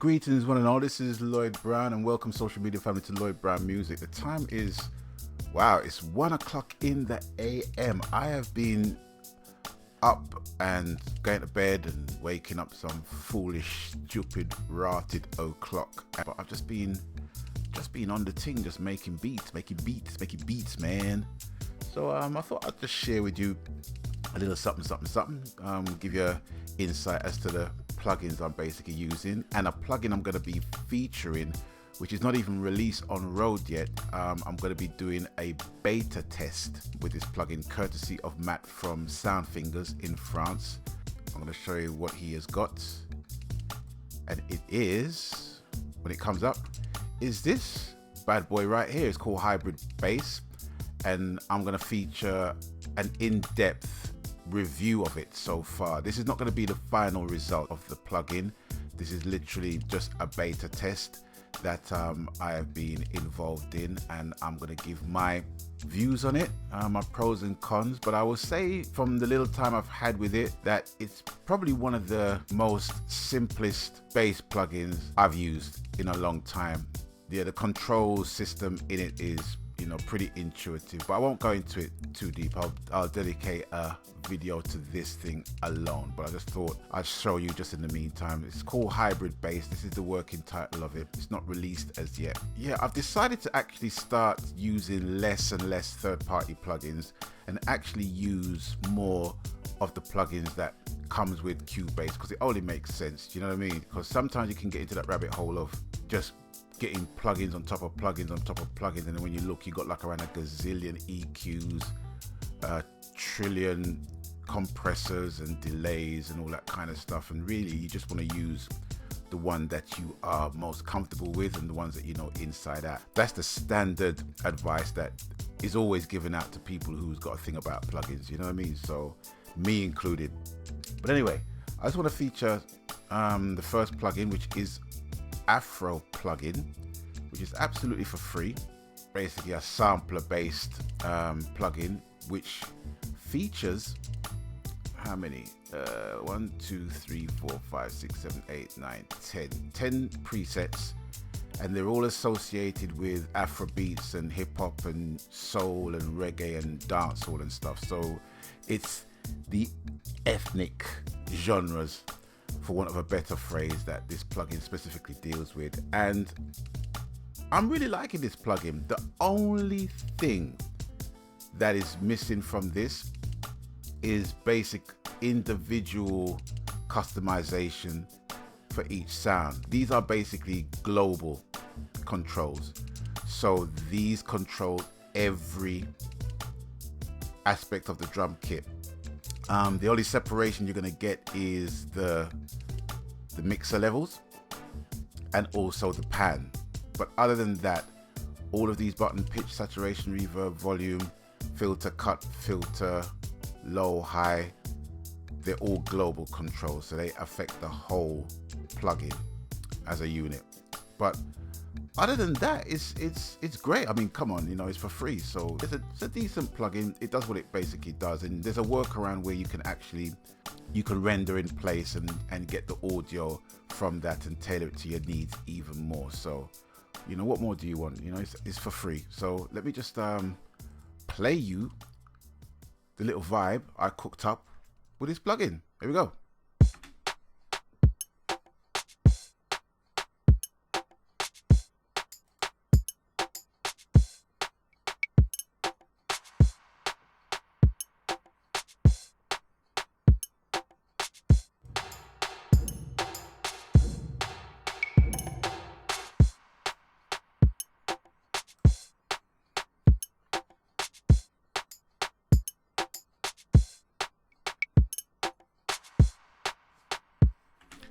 Greetings one and all, this is Lloyd Brown and welcome social media family to Lloyd Brown Music. The time is, wow, it's 1 o'clock in the AM. I have been up and going to bed and waking up some foolish, stupid, rotted o'clock. But I've just been on the ting, just making beats, man. So I thought I'd just share with you a little something, give you insight as to the plugins I'm basically using, and a plugin I'm going to be featuring, which is not even released on road yet. I'm going to be doing a beta test with this plugin courtesy of Matt from Sound Fingers in France. I'm going to show you what he has got, and it is, when it comes up, is this bad boy right here. It's called Hybrid Bass, and I'm going to feature an in-depth review of it so far. This is not going to be the final result of the plugin. This is literally just a beta test that I have been involved in, and I'm going to give my views on it, my pros and cons. But I will say from the little time I've had with it that it's probably one of the most simplest bass plugins I've used in a long time. Yeah, the control system in it is, you know, pretty intuitive, but I won't go into it too deep. I'll dedicate a video to this thing alone, but I just thought I'd show you just in the meantime. It's called Hybrid Bass. This is the working title of it. It's not released as yet. Yeah, I've decided to actually start using less and less third-party plugins and actually use more of the plugins that comes with Cubase, because it only makes sense, you know what I mean? Because sometimes you can get into that rabbit hole of just getting plugins on top of plugins on top of plugins, and then when you look, you got like around a gazillion EQs, a trillion compressors and delays and all that kind of stuff, and really you just want to use the one that you are most comfortable with and the ones that you know inside out. That's the standard advice that is always given out to people who's got a thing about plugins, you know what I mean? So me included. But anyway, I just want to feature the first plugin, which is Afro Plugin, which is absolutely for free. Basically a sampler based plugin which features how many 1 2 3 4 5 6 7 8 9 10 presets, and they're all associated with Afro beats and hip-hop and soul and reggae and dancehall and stuff. So it's the ethnic genres, for want of a better phrase, that this plugin specifically deals with, and I'm really liking this plugin. The only thing that is missing from this is basic individual customization for each sound. These are basically global controls, so these control every aspect of the drum kit. The only separation you're going to get is the mixer levels and also the pan. But other than that, all of these button, pitch, saturation, reverb, volume, filter, cut, filter, low, high, they're all global controls, so they affect the whole plugin as a unit. But other than that, it's great. I mean, come on, you know, it's for free, so it's a decent plugin. It does what it basically does, and there's a workaround where you can render in place and get the audio from that and tailor it to your needs even more. So, you know, what more do you want? You know, it's for free. So let me just play you the little vibe I cooked up with this plugin. Here we go.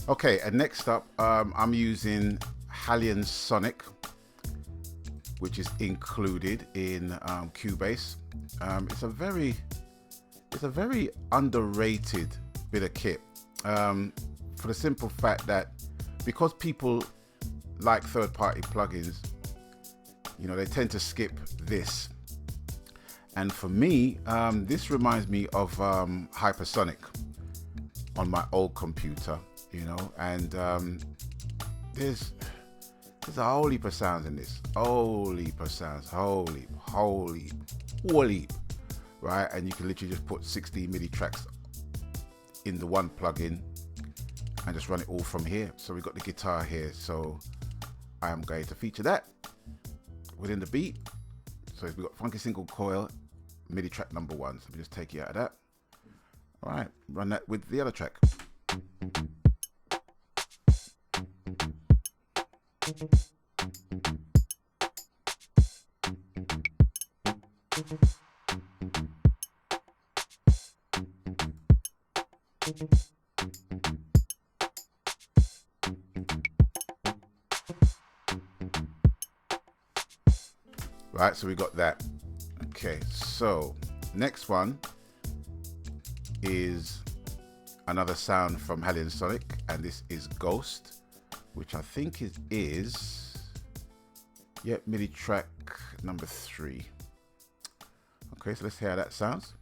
Okay, and next up, I'm using Hallion Sonic, which is included in Cubase. It's a very underrated bit of kit, for the simple fact that because people like third-party plugins, you know, they tend to skip this. And for me, this reminds me of Hypersonic on my old computer, you know, and there's a whole heap of sounds in this. Whole heap of sounds. Whole heap. Right? And you can literally just put 16 MIDI tracks in the one plugin and just run it all from here. So we've got the guitar here. So I am going to feature that within the beat. So we've got funky single coil, MIDI track number 1. So let me just take you out of that. All right, run that with the other track. Right, so we got that. Okay, so next one is another sound from Hallian Sonic, and this is Ghost, which I think is MIDI track number 3. Okay, so let's hear how that sounds.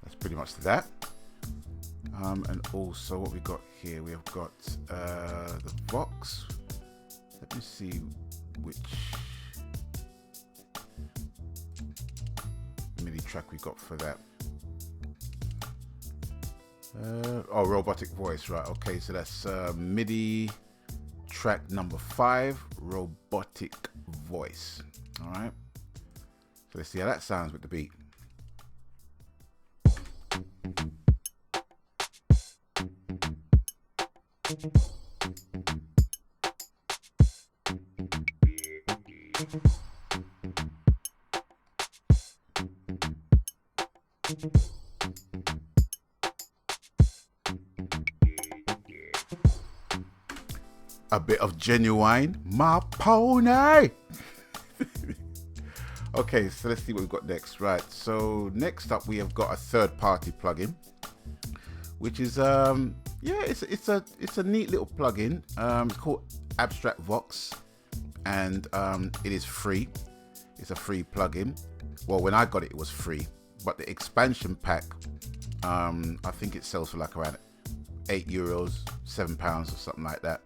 That's pretty much that. And also what we got here, we have got the Vox. Let me see which MIDI track we got for that. Robotic Voice, right? Okay, so that's MIDI track number 5, Robotic Voice. All right, so let's see how that sounds with the beat. A bit of Genuine, my pony. Okay, so let's see what we've got next. Right, so next up we have got a third-party plugin, which is it's a neat little plugin. It's called Abstractvox, and it is free. It's a free plugin. Well, when I got it, it was free, but the expansion pack, I think it sells for like around €8, £7 or something like that.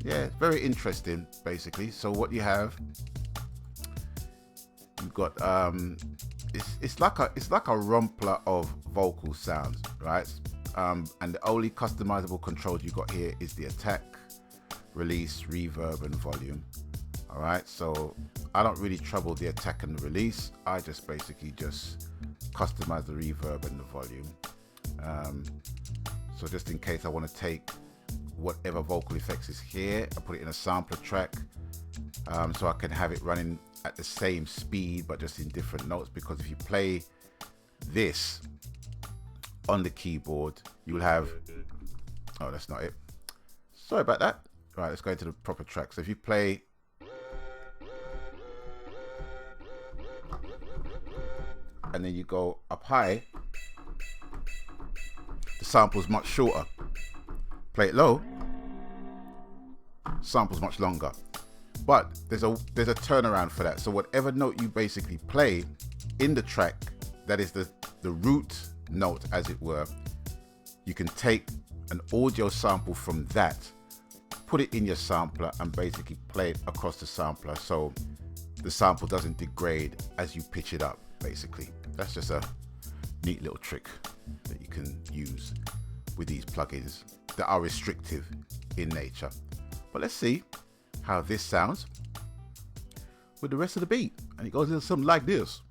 Yeah, very interesting basically. So what you have, you've got it's like a rumpler of vocal sounds, right? And the only customizable controls you got here is the attack, release, reverb, and volume. All right, so I don't really trouble the attack and the release. I just basically just customize the reverb and the volume. So just in case I want to take whatever vocal effects is here, I put it in a sampler track, so I can have it running at the same speed but just in different notes, because if you play this on the keyboard, you'll have, oh, that's not it, sorry about that. Right, let's go into the proper track. So if you play and then you go up high, the sample's much shorter. Play it low, sample's much longer. But there's a turnaround for that. So whatever note you basically play in the track, that is the root note, as it were, you can take an audio sample from that, put it in your sampler, and basically play it across the sampler, so the sample doesn't degrade as you pitch it up, basically. That's just a neat little trick that you can use with these plugins that are restrictive in nature. But let's see how this sounds with the rest of the beat, and it goes into something like this.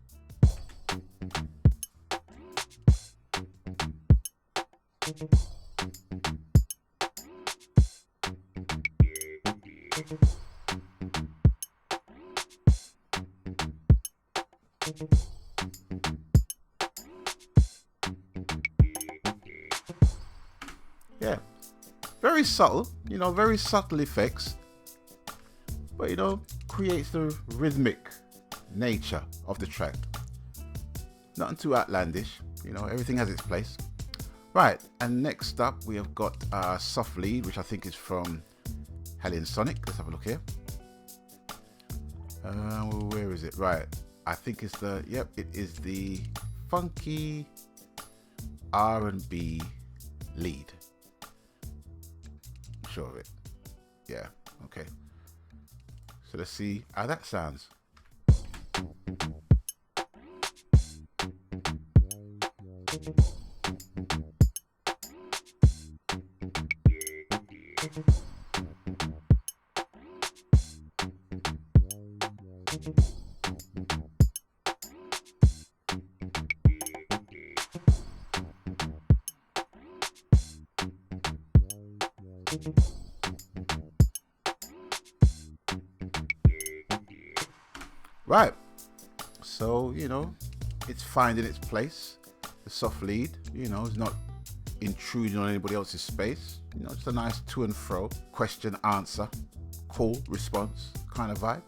Yeah, very subtle, very subtle effects, but creates the rhythmic nature of the track. Nothing too outlandish, You know, everything has its place. Right, and next up we have got Soft Lead, which I think is from Hellion Sonic. Let's have a look here. Where is it? Right, I think it's the, yep, it is the funky R&B lead. I'm sure of it. Yeah, okay. So let's see how that sounds. Right, so you know, it's finding its place. The soft lead, you know, is not intruding on anybody else's space. You know, just a nice to and fro, question, answer, call, response kind of vibe.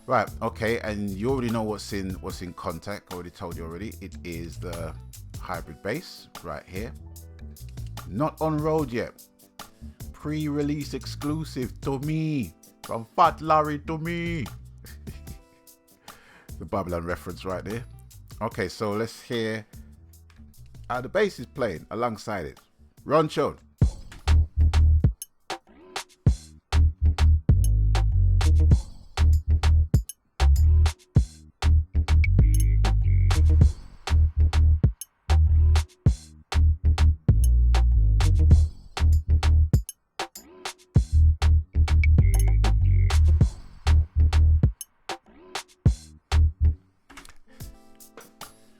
Right, okay, and you already know what's in contact. I already told you already. It is the hybrid bass right here. Not on road yet. Pre-release exclusive to me, from Fat Larry to me. The Babylon reference right there. Okay, so let's hear how the bass is playing alongside it. Run, Sean.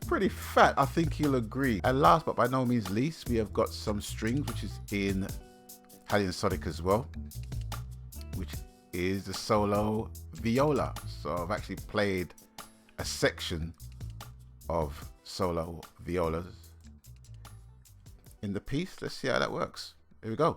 Pretty fat, I think you'll agree. And last but by no means least, we have got some strings, which is in Hellion Sonic as well, which is the solo viola. So I've actually played a section of solo violas in the piece. Let's see how that works. Here we go.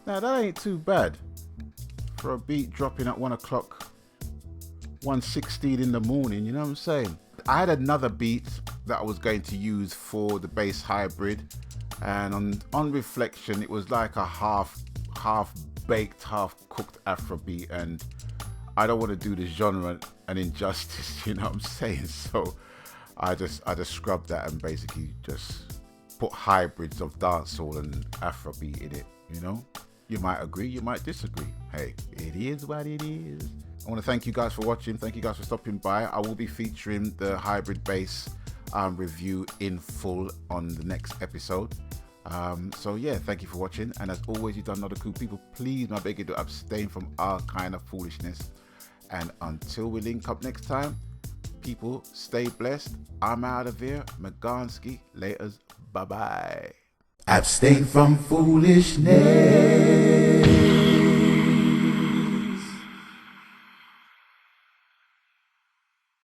Now that ain't too bad for a beat dropping at 1 o'clock, 1:16 in the morning, you know what I'm saying? I had another beat that I was going to use for the bass hybrid, and on reflection it was like a half baked, half cooked Afro beat, and I don't want to do the genre an injustice, you know what I'm saying? So I just scrubbed that and basically just put hybrids of dancehall and Afrobeat in it, you know? You might agree, you might disagree. Hey, it is what it is. I want to thank you guys for watching. Thank you guys for stopping by. I will be featuring the hybrid bass review in full on the next episode. So yeah, thank you for watching. And as always, you've done another cool people. Please, I beg you to abstain from all kind of foolishness. And until we link up next time, people, stay blessed. I'm out of here. Meganski. Laters. Bye-bye. Abstain from foolishness.